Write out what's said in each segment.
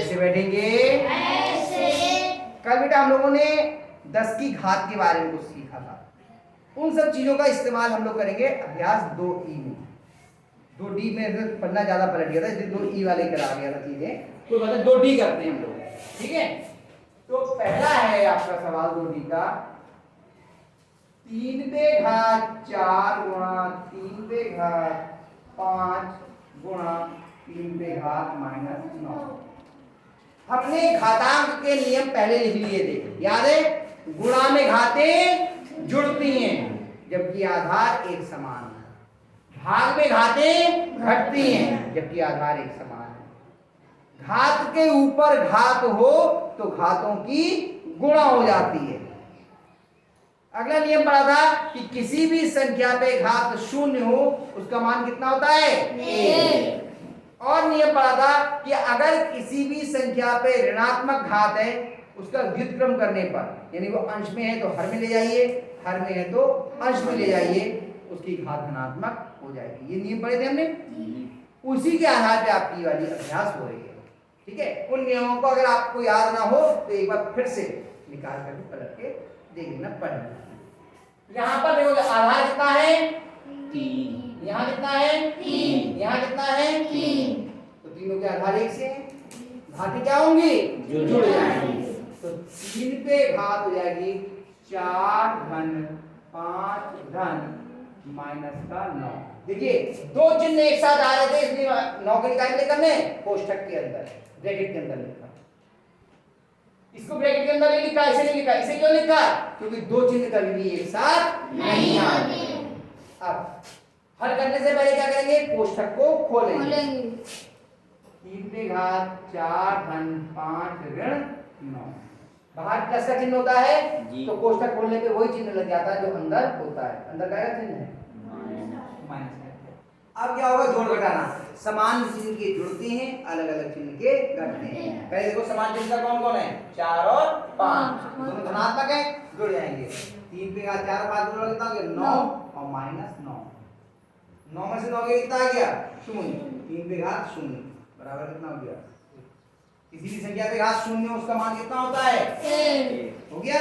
कैसे बैठेंगे? ऐसे। कल बेटा हम लोगों ने 10 की घात के बारे में कुछ सीखा था। उन सब चीजों का इस्तेमाल हम लोग करेंगे अभ्यास 2E में। 2D में पढ़ना ज्यादा पलट गया था, इसलिए 2E वाले करा गया था चीजें। तो मतलब 2D करते हैं हम लोग, ठीक है। तो पहला है आपका सवाल 2D का, 3 पे घात 4 गुणा 3 पे घात 5 गुणा 3 पे घात -9। हमने घातांक के नियम पहले लिख लिए थे, याद है? गुणा में घातें जुड़ती हैं जबकि आधार एक समान है, भाग में घातें घटती हैं जबकि आधार एक समान है। घात के ऊपर घात हो तो घातों की गुणा हो जाती है। अगला नियम पढ़ा था कि किसी भी संख्या पे घात 0 हो उसका मान कितना होता है? 1। और नियम पढ़ा था कि अगर किसी भी संख्या पे ऋणात्मक घात है उसका व्युत्क्रम करने पर, यानी वो अंश में है तो हर में ले जाइए, हर में है तो अंश में ले जाइए, उसकी घात धनात्मक हो जाएगी। ये नियम पढ़े थे हमने, उसी के आधार पे आपकी वाली अभ्यास हो रही है, ठीक है। उन नियमों को अगर आपको याद ना हो तो एक बार फिर से निकाल करके पलट के देख लेना, पढ़ना। यहाँ पर देखो आधार कितना है? 3। यहाँ कितना है? 3। यहाँ कितना है? 3। तो तीनों के आधार एक से हैं, घातें क्या होंगी? जुड़ जाएंगी। तो 3 पे घात हो जाएगी 4 धन 5 धन -9। देखिए दो चिन्ह एक साथ आ रहे थे, इसलिए 9 के निकाल लेकर हमने कोष्ठक के अंदर ब्रैकेट के अंदर लिखा। इसको ब्रैकेट के अंदर नहीं लिखा, इसे नहीं लिखा। इसे क्यों लिखा? क्योंकि दो चिन्ह कभी भी एक साथ नहीं आते। अब हल करने से पहले क्या करेंगे? कोष्ठक को खोलेंगे। 3 पे घात 4 धन 5 ऋण 9। बाहर प्लस का चिन्ह होता है तो कोष्ठक खोलने पे वही चिन्ह लग जाता है जो अंदर होता है। अंदर क्या चिन्ह है? माइनस। अब क्या होगा? जोड़ घटाना। समान चिन्ह के जुड़ते हैं, अलग अलग चिन्ह के घटते हैं। पहले देखो समान चिन्ह का कौन कौन है? 4 और 5, दोनों धनात्मक है, जुड़ जाएंगे। 3 पे घात 4 और 5 जोड़ कितना हो गया? 9 और -9। 9 में से 9 गया कितना आ गया? 0। 3 पे घात 0 बराबर कितना हो गया? किसी भी संख्या पे घात 0 उसका मान कितना होता है? 1। हो गया?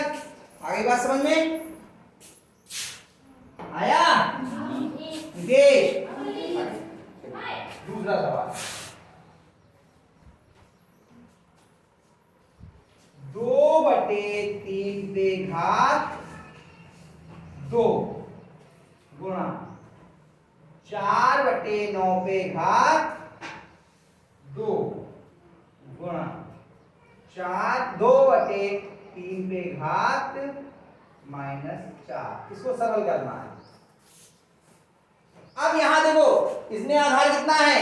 आगे बात समझ में आया? नितेश, दूसरा सवाल, 2/3 पे घात 2 गुणा 4/9 पे घात 2 गुणा 2/3 पे घात -4। इसको सरल करना है। अब यहां देखो इसमें आधार कितना है?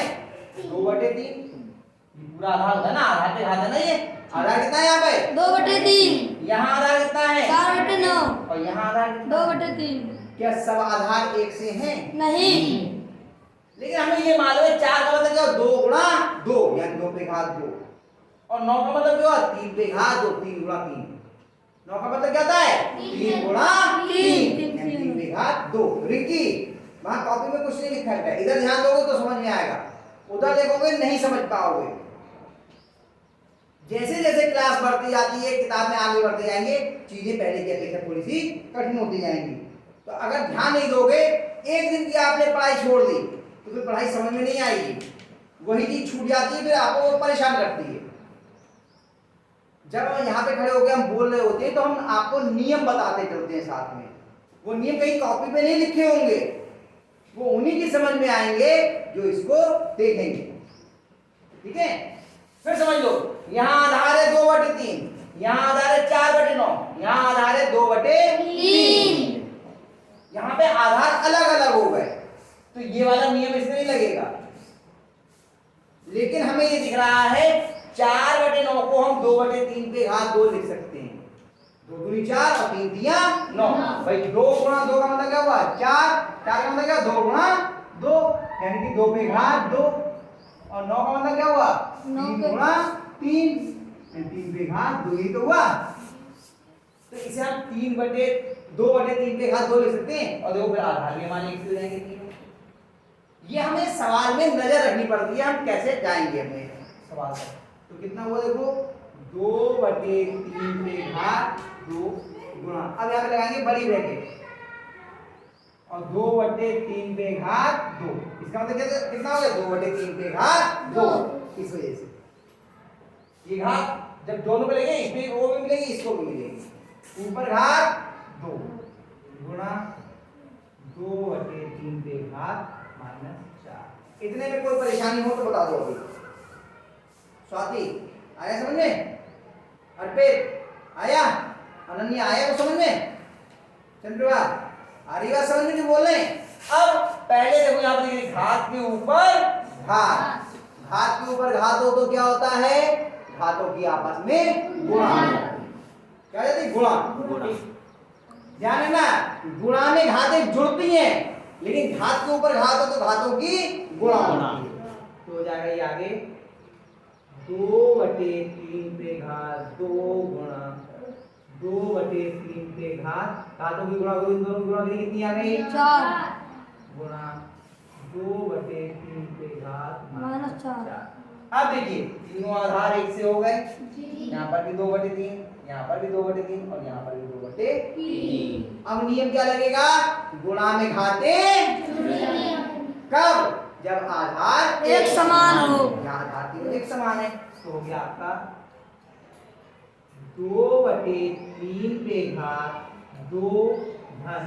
2/3। ये पूरा आधार होता है ना, आधार पे घात है ना, ये आधार कितना है यहाँ पे? 2/3। यहाँ आधार कितना है? 4/9। और यहाँ आधार कितना? 2/3। क्या सब आधार एक से हैं? नहीं। लेकिन हमें ये मालूम है 4 का मतलब क्या? 2 गुणा 2 यानी 2 पे घात 2, और 9 का मतलब क्या? 3 पे घात 2, 3 गुणा 3। 9 का मतलब क्या होता है? 3 गुणा 3 यानी 3 पे घात 2। रिकी वहां कॉपी में कुछ नहीं लिखा है, इधर ध्यान दोगे तो समझ में आएगा, उधर देखोगे नहीं समझ पाओगे। जैसे जैसे क्लास बढ़ती जाती है, किताब में आगे बढ़ते जाएंगे, चीजें पहले की अपेक्षा थोड़ी सी कठिन होती जाएंगी। तो अगर ध्यान नहीं दोगे, एक दिन की आपने पढ़ाई छोड़ दी तो फिर पढ़ाई समझ में नहीं आएगी, वही चीज छूट जाती है, फिर आपको परेशान करती है। जब हम यहाँ पे खड़े होकर हम बोल रहे होते हैं तो हम आपको नियम बताते चलते हैं साथ में। वो नियम कहीं कॉपी पे नहीं लिखे होंगे, वो उन्हीं की समझ में आएंगे जो इसको देखेंगे, ठीक है। फिर समझ लो, यहाँ आधार है 2/3, यहाँ आधार है 4/9, यहाँ आधार है 2/3। यहाँ पे आधार अलग अलग हो गए तो ये वाला नियम इसमें नहीं लगेगा। लेकिन हमें ये दिख रहा है 4/9 को हम 2/3 पे घात 2 लिख सकते हैं। 2 दूनी 4 और 3 तिया 9। भाई 2 गुणा 2 का मतलब क्या हुआ? 4। 4 का मतलब क्या? 2 गुणा 2 यानी कि 2 पे घात 2, और 9 का मतलब क्या हुआ? 3 गुणा 3 यानी 3 पे घात 2। ये तो हुआ। तो इसे हम 2/3 पे घात 2 लिख सकते हैं, और देखो फिर आधार भी हमारे 1 से हो जाएंगे 3। ये हमें सवाल में नजर रखनी पड़ती है, हम कैसे जाएंगे अपने सवाल पर। तो तो कितना हुआ देखो 2/3 पे घात 2 गुणा, अब यहाँ पे लगाएंगे बड़ी ब्रैकेट और 2/3 पे घात 2, इसका मतलब कितना हो गया 2/3 पे घात 2। इस वजह से ये घात जब दोनों पे लगे इसमें वो भी मिलेगी इसको भी मिलेगी, ऊपर घात 2 गुणा 2/3 पे घात -4। इतने में कोई परेशानी हो तो बता दो अभी। स्वाति आया समझ में? अर्पित आया? अनन्या आया तो समझ में? चंद्रवा आ रही बात समझ में जो बोल रहे हैं? अब पहले देखो यहाँ पर घात के ऊपर घात, घात के ऊपर घात हो तो क्या होता है? घातों की आपस में गुणा, क्या कहते हैं? गुणा। ध्यान है ना, गुणा में घातें जुड़ती हैं, लेकिन घात के ऊपर घात हो तो घातों की गुणा होती है। तो हो जाएगा ये आगे 2/3 पे घात 2 गुणा 2/3 पे घात, घातों की गुणा करो, इन दोनों की गुणा करी कितनी आ गई? 4 गुणा 2/3 पे घात -4। अब देखिए तीनों आधार एक से हो गए, यहाँ पर भी 2/3, यहाँ पर भी 2/3 और यहाँ पर भी 2/3। अब नियम क्या लगेगा? गुणा में घातें कब? जब आधार एक समान हो। यहाँ आधार तीनों एक समान है, तो हो गया आपका 2/3 पे घात 2 धन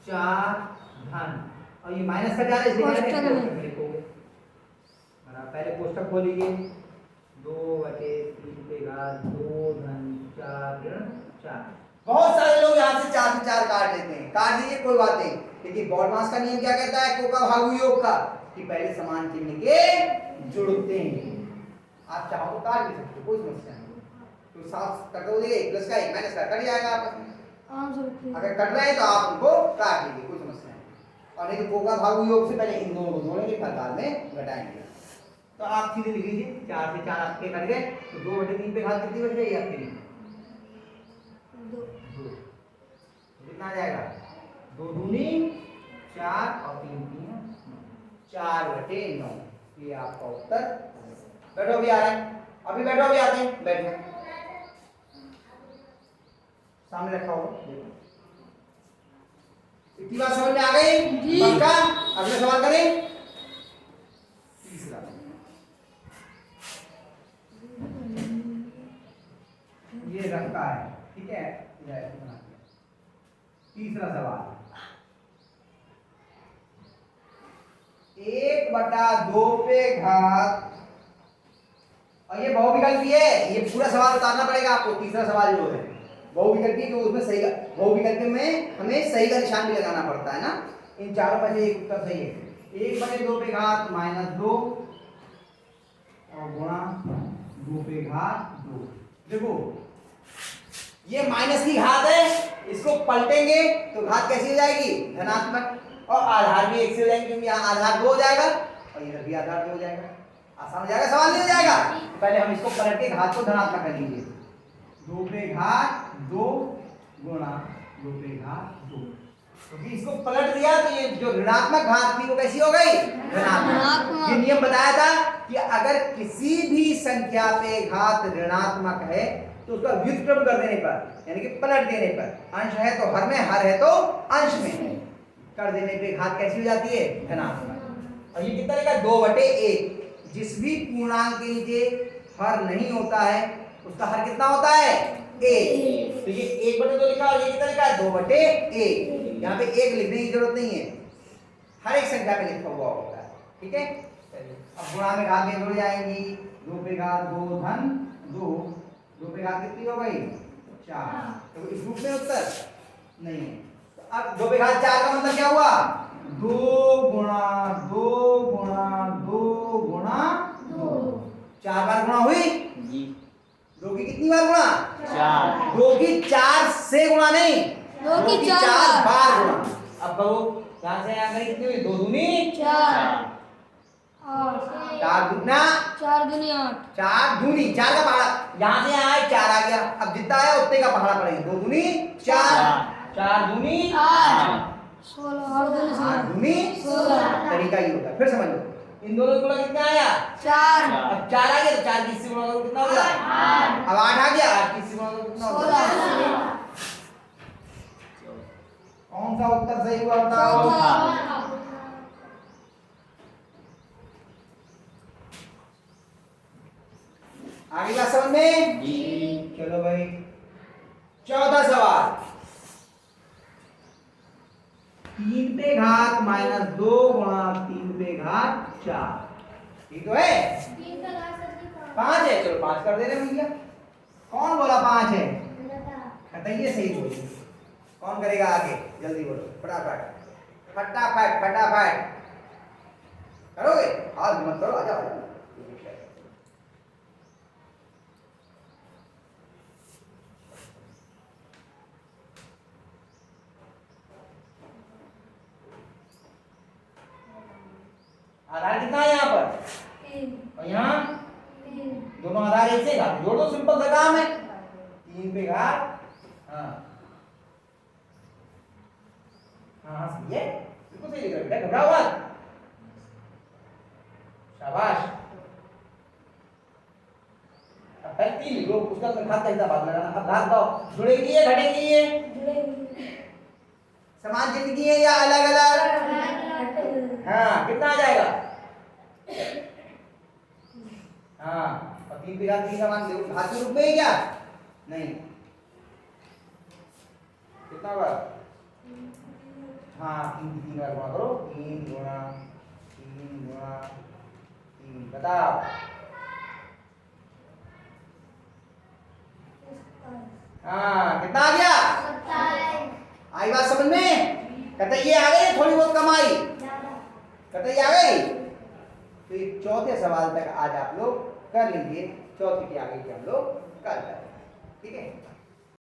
4 धन, और ये माइनस का जा रहा है इसलिए मैंने लिखोगे। पहले कोष्टक खोलिए 2/3 पे घात 2 धन 4 ऋण 4। बहुत सारे लोग यहाँ से 4 से 4 काट लेते हैं, काट दीजिए कोई बात नहीं, लेकिन बॉडमास का नियम क्या कहता है? को का भागु योग का, कि पहले समान चिन्ह के जुड़ते हैं। आप चाहो तो काट भी सकते हो, कोई समस्या नहीं, तो साफ कर दो, देखिए प्लस का 1 माइनस का कट जाएगा आपस में। अगर कट रहे हैं तो आप उनको काट लीजिए, कोई समस्या नहीं। और नहीं तो को का भागु योग से पहले इन दोनों को जोड़ेंगे, प्रकार में घटाएंगे। तो आप सीधे लिख लीजिए 4 से 4 आपके कट गए, तो 2/3 पे घात कितनी बच गई आपके? 2। कितना आ जाएगा? 2 दूनी 4 और 3 3 4/9। ये आपका उत्तर। बैठो भी आ रहे हैं, अभी बैठो भी आते हैं, बैठो सामने रखा होगा, देखो इतनी बात समझ में आ गई? पक्का? अगले सवाल करें। तीसरा ये रखता है, ठीक है? तीसरा सवाल 1/2 पे घात, और ये बहुविकल्पी है, ये पूरा सवाल उतारना पड़ेगा आपको। तीसरा सवाल जो है बहुविकल्पी, तो उसमें सही का बहुविकल्पी में हमें सही का निशान भी लगाना पड़ता है ना। इन चारों में से एक उत्तर सही है। 1/2 पे घात -2 और गुणा 2 पे घात 2। देखो ये माइनस की घात है, इसको पलटेंगे तो घात कैसी हो जाएगी? धनात्मक, और आधार भी 1 से हो जाएंगे, क्योंकि यहाँ आधार 2 हो जाएगा और इधर भी आधार 2 हो जाएगा। आसान हो जाएगा, सवाल नहीं हो जाएगा। तो पहले हम इसको पलट के घात को धनात्मक कर लीजिए। 2 पे घात 2 गुणा 2 पे घात 2, क्योंकि इसको पलट दिया तो ये जो ऋणात्मक घात थी वो कैसी हो गई? धनात्मक। ये नियम बताया था कि अगर किसी भी संख्या पे घात ऋणात्मक है तो उसका व्युत्क्रम कर देने पर, यानी कि पलट देने पर, अंश है तो हर में, हर है तो अंश में कर देने पे घात कैसी हो जाती है? धनात्मक। और ये कितना लिखा? 2/1। जिस भी पूर्णांक के नीचे हर नहीं होता है उसका हर कितना होता है? 1। तो ये 1/2 लिखा, और ये कितना लिखा है? 2/1। यहाँ पे 1 लिखने की जरूरत नहीं है, हर एक संख्या पे लिखा हुआ होता है, ठीक है? चलिए अब गुणा में घातें जुड़ जाएंगी। 2 पे घात 2 धन 2, 2 पे घात कितनी हो गई? 4। तो इस रूप में उत्तर नहीं है। तो अब 2 पे घात 4 का मतलब क्या हुआ? 2 गुणा 2 गुणा 2 गुणा 2। 4 बार गुणा हुई जी। 2 की कितनी बार गुणा? 4। 2 की 4 से गुणा नहीं, 2 की 4 बार गुणा। अब कहो कहां से आ गई? कितनी हुई? 2 दूनी 4 और 4 दूना 4 दूनी 8, 4 दूनी 4 का पहाड़ा, यहाँ से आए 4 आ गया, अब जितना आया उतने का पहाड़ा पड़ेगा। 2 दूनी 4, 4 दूनी 8, 16 और 8 दूनी 16। तरीका ही होता है। फिर समझ लो इन दोनों का गुणा कितना आया? 4। अब 4 आ गया तो 4 की इससे गुणा करो कितना अब 8 आ गया, 8 किसी को कितना होता है? कौन सा उत्तर सही हुआ बताओ? आगे बात समझ में? जी। चलो भाई, चौथा सवाल। 3 पे घात माइनस 2 गुणा 3 पे घात 4, ठीक तो है? 5 है, चलो 5 कर दे रहे हैं भैया। कौन बोला 5 है? बताइए सही बोलिए, कौन करेगा आगे? जल्दी बोलो, फटाफट फटाफट फटाफट करोगे? आज मत करो, आ जाओ, आ जाओ। आधार कितना है यहाँ पर और यहाँ? दोनों आधार एक से घात जोड़ दो, सिंपल सा काम है। 3 पे घात, हाँ हाँ सही है, बिल्कुल सही लिख रहे हो बेटा, घबराओ मत, शाबाश। अब पहले 3 लिख लो, उसका घात का हिसाब बाद लगाना। अब घात बताओ, जुड़ेगी है घटेगी है? समान जिंदगी है या अलग अलग? हाँ, कितना आ जाएगा? हाँ, और 3 पे घात 3 समान घात के रूप में है क्या? नहीं, कितना होगा? हाँ, 3 बार गुणा करो, 3 गुणा 3 बताओ। हाँ, कितना आ गया? आई बात समझ में? कतई आ गई, थोड़ी बहुत कमाई कतई आ गई। तो ये चौथे सवाल तक आज आप लोग कर लीजिए, चौथे के आगे के हम लोग कल करेंगे, ठीक है?